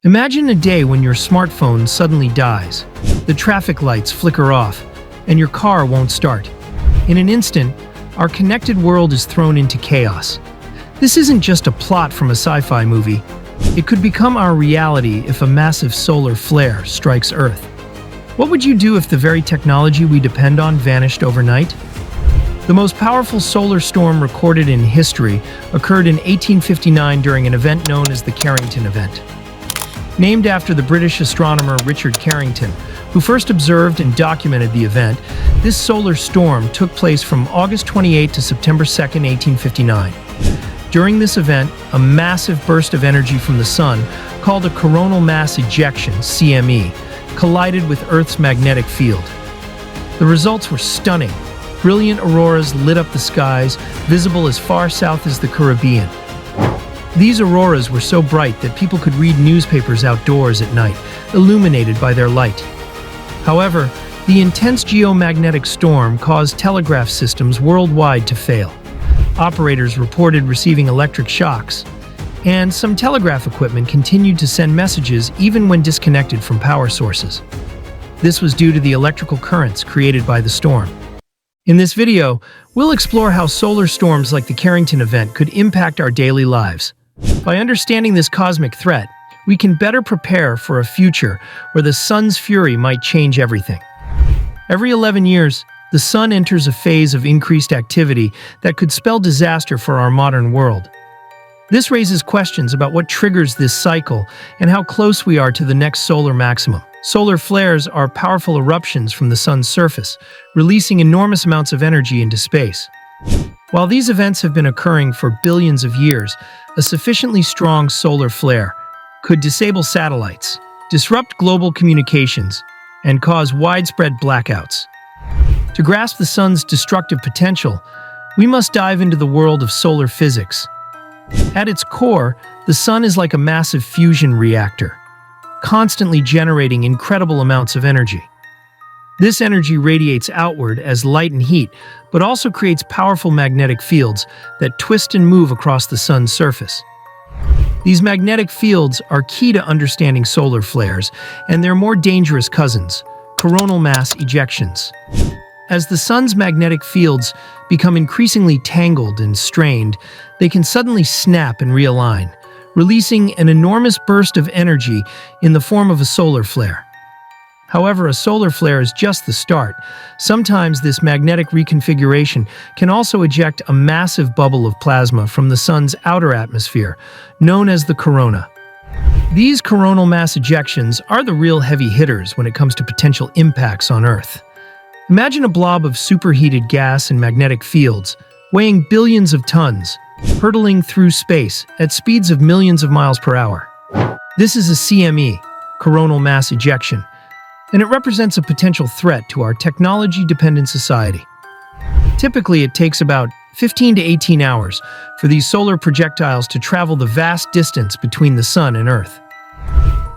Imagine a day when your smartphone suddenly dies, the traffic lights flicker off, and your car won't start. In an instant, our connected world is thrown into chaos. This isn't just a plot from a sci-fi movie. It could become our reality if a massive solar flare strikes Earth. What would you do if the very technology we depend on vanished overnight? The most powerful solar storm recorded in history occurred in 1859 during an event known as the Carrington event. Named after the British astronomer Richard Carrington, who first observed and documented the event, this solar storm took place from August 28 to September 2, 1859. During this event, a massive burst of energy from the Sun, called a coronal mass ejection (CME), collided with Earth's magnetic field. The results were stunning. Brilliant auroras lit up the skies, visible as far south as the Caribbean. These auroras were so bright that people could read newspapers outdoors at night, illuminated by their light. However, the intense geomagnetic storm caused telegraph systems worldwide to fail. Operators reported receiving electric shocks, and some telegraph equipment continued to send messages even when disconnected from power sources. This was due to the electrical currents created by the storm. In this video, we'll explore how solar storms like the Carrington event could impact our daily lives. By understanding this cosmic threat, we can better prepare for a future where the sun's fury might change everything. Every 11 years, the sun enters a phase of increased activity that could spell disaster for our modern world. This raises questions about what triggers this cycle and how close we are to the next solar maximum. Solar flares are powerful eruptions from the sun's surface, releasing enormous amounts of energy into space. While these events have been occurring for billions of years, a sufficiently strong solar flare could disable satellites, disrupt global communications, and cause widespread blackouts. To grasp the sun's destructive potential, we must dive into the world of solar physics. At its core, the sun is like a massive fusion reactor, constantly generating incredible amounts of energy. This energy radiates outward as light and heat, but also creates powerful magnetic fields that twist and move across the sun's surface. These magnetic fields are key to understanding solar flares and their more dangerous cousins, coronal mass ejections. As the sun's magnetic fields become increasingly tangled and strained, they can suddenly snap and realign, releasing an enormous burst of energy in the form of a solar flare. However, a solar flare is just the start. Sometimes this magnetic reconfiguration can also eject a massive bubble of plasma from the sun's outer atmosphere, known as the corona. These coronal mass ejections are the real heavy hitters when it comes to potential impacts on Earth. Imagine a blob of superheated gas and magnetic fields, weighing billions of tons, hurtling through space at speeds of millions of miles per hour. This is a CME, coronal mass ejection, and it represents a potential threat to our technology-dependent society. Typically, it takes about 15 to 18 hours for these solar projectiles to travel the vast distance between the Sun and Earth.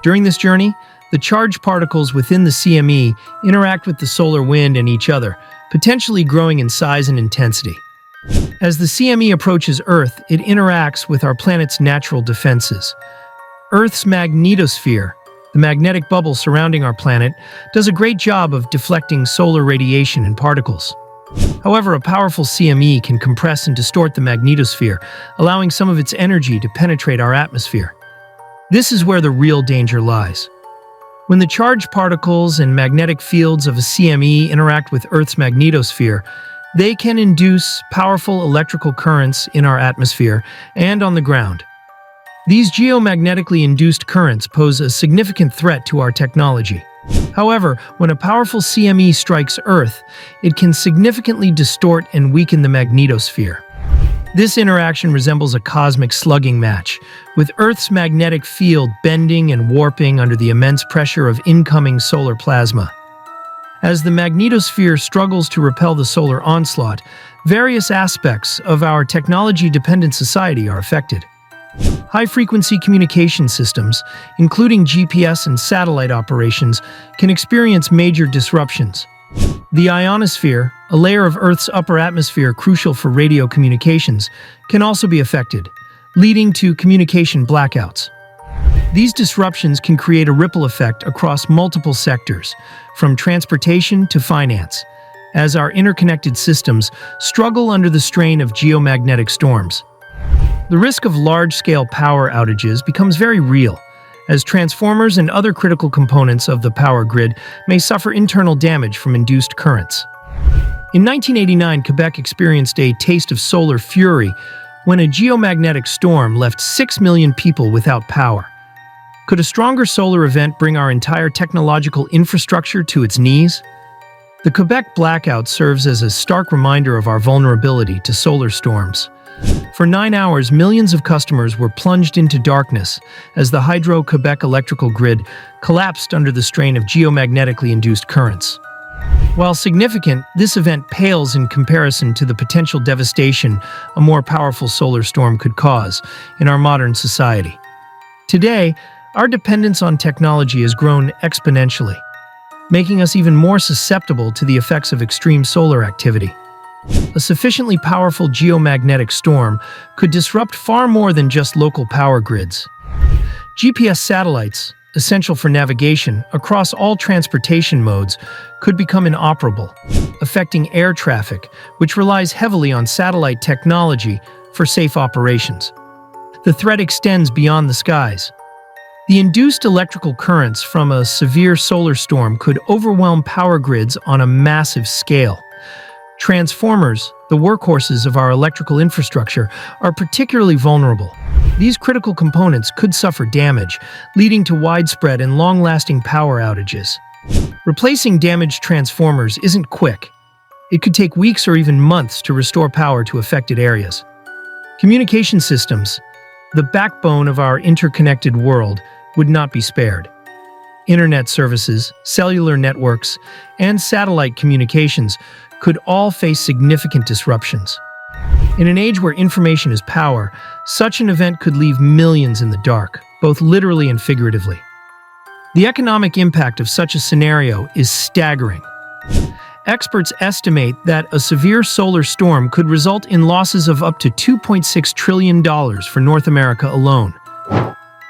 During this journey, the charged particles within the CME interact with the solar wind and each other, potentially growing in size and intensity. As the CME approaches Earth, it interacts with our planet's natural defenses. Earth's magnetosphere, the magnetic bubble surrounding our planet, does a great job of deflecting solar radiation and particles. However, a powerful CME can compress and distort the magnetosphere, allowing some of its energy to penetrate our atmosphere. This is where the real danger lies. When the charged particles and magnetic fields of a CME interact with Earth's magnetosphere, they can induce powerful electrical currents in our atmosphere and on the ground. These geomagnetically induced currents pose a significant threat to our technology. However, when a powerful CME strikes Earth, it can significantly distort and weaken the magnetosphere. This interaction resembles a cosmic slugging match, with Earth's magnetic field bending and warping under the immense pressure of incoming solar plasma. As the magnetosphere struggles to repel the solar onslaught, various aspects of our technology-dependent society are affected. High-frequency communication systems, including GPS and satellite operations, can experience major disruptions. The ionosphere, a layer of Earth's upper atmosphere crucial for radio communications, can also be affected, leading to communication blackouts. These disruptions can create a ripple effect across multiple sectors, from transportation to finance, as our interconnected systems struggle under the strain of geomagnetic storms. The risk of large-scale power outages becomes very real, as transformers and other critical components of the power grid may suffer internal damage from induced currents. In 1989, Quebec experienced a taste of solar fury when a geomagnetic storm left 6 million people without power. Could a stronger solar event bring our entire technological infrastructure to its knees? The Quebec blackout serves as a stark reminder of our vulnerability to solar storms. For 9 hours, millions of customers were plunged into darkness as the Hydro-Quebec electrical grid collapsed under the strain of geomagnetically induced currents. While significant, this event pales in comparison to the potential devastation a more powerful solar storm could cause in our modern society. Today, our dependence on technology has grown exponentially, making us even more susceptible to the effects of extreme solar activity. A sufficiently powerful geomagnetic storm could disrupt far more than just local power grids. GPS satellites, essential for navigation across all transportation modes, could become inoperable, affecting air traffic, which relies heavily on satellite technology for safe operations. The threat extends beyond the skies. The induced electrical currents from a severe solar storm could overwhelm power grids on a massive scale. Transformers, the workhorses of our electrical infrastructure, are particularly vulnerable. These critical components could suffer damage, leading to widespread and long-lasting power outages. Replacing damaged transformers isn't quick. It could take weeks or even months to restore power to affected areas. Communication systems, the backbone of our interconnected world, would not be spared. Internet services, cellular networks, and satellite communications could all face significant disruptions. In an age where information is power, such an event could leave millions in the dark, both literally and figuratively. The economic impact of such a scenario is staggering. Experts estimate that a severe solar storm could result in losses of up to $2.6 trillion for North America alone.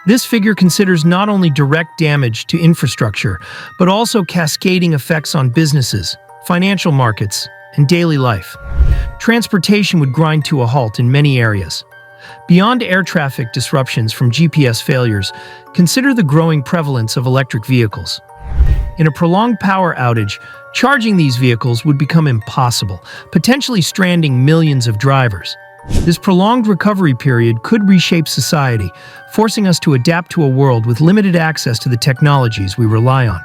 This figure considers not only direct damage to infrastructure, but also cascading effects on businesses, financial markets, and daily life. Transportation would grind to a halt in many areas. Beyond air traffic disruptions from GPS failures, consider the growing prevalence of electric vehicles. In a prolonged power outage, charging these vehicles would become impossible, potentially stranding millions of drivers. This prolonged recovery period could reshape society, forcing us to adapt to a world with limited access to the technologies we rely on.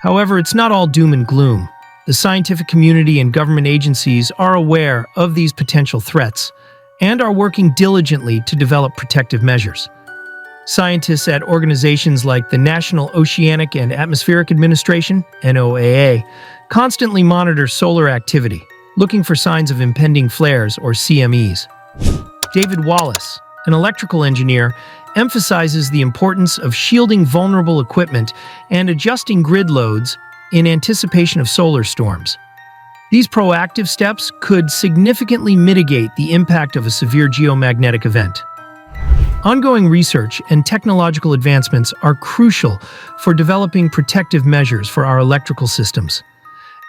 However, it's not all doom and gloom. The scientific community and government agencies are aware of these potential threats and are working diligently to develop protective measures. Scientists at organizations like the National Oceanic and Atmospheric Administration, NOAA, constantly monitor solar activity, looking for signs of impending flares or CMEs. David Wallace, an electrical engineer, emphasizes the importance of shielding vulnerable equipment and adjusting grid loads in anticipation of solar storms. These proactive steps could significantly mitigate the impact of a severe geomagnetic event. Ongoing research and technological advancements are crucial for developing protective measures for our electrical systems.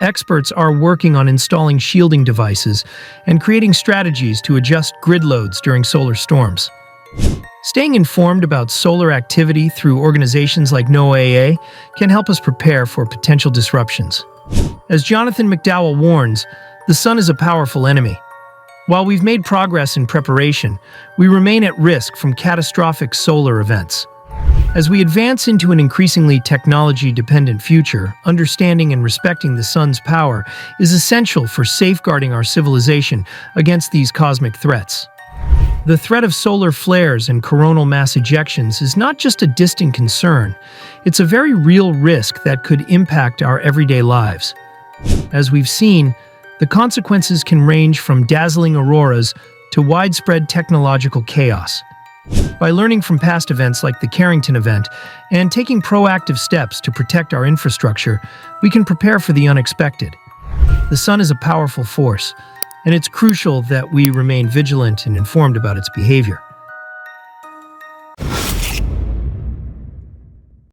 Experts are working on installing shielding devices and creating strategies to adjust grid loads during solar storms. Staying informed about solar activity through organizations like NOAA can help us prepare for potential disruptions. As Jonathan McDowell warns, the sun is a powerful enemy. While we've made progress in preparation, we remain at risk from catastrophic solar events. As we advance into an increasingly technology-dependent future, understanding and respecting the sun's power is essential for safeguarding our civilization against these cosmic threats. The threat of solar flares and coronal mass ejections is not just a distant concern, it's a very real risk that could impact our everyday lives. As we've seen, the consequences can range from dazzling auroras to widespread technological chaos. By learning from past events like the Carrington event and taking proactive steps to protect our infrastructure, we can prepare for the unexpected. The sun is a powerful force, and it's crucial that we remain vigilant and informed about its behavior.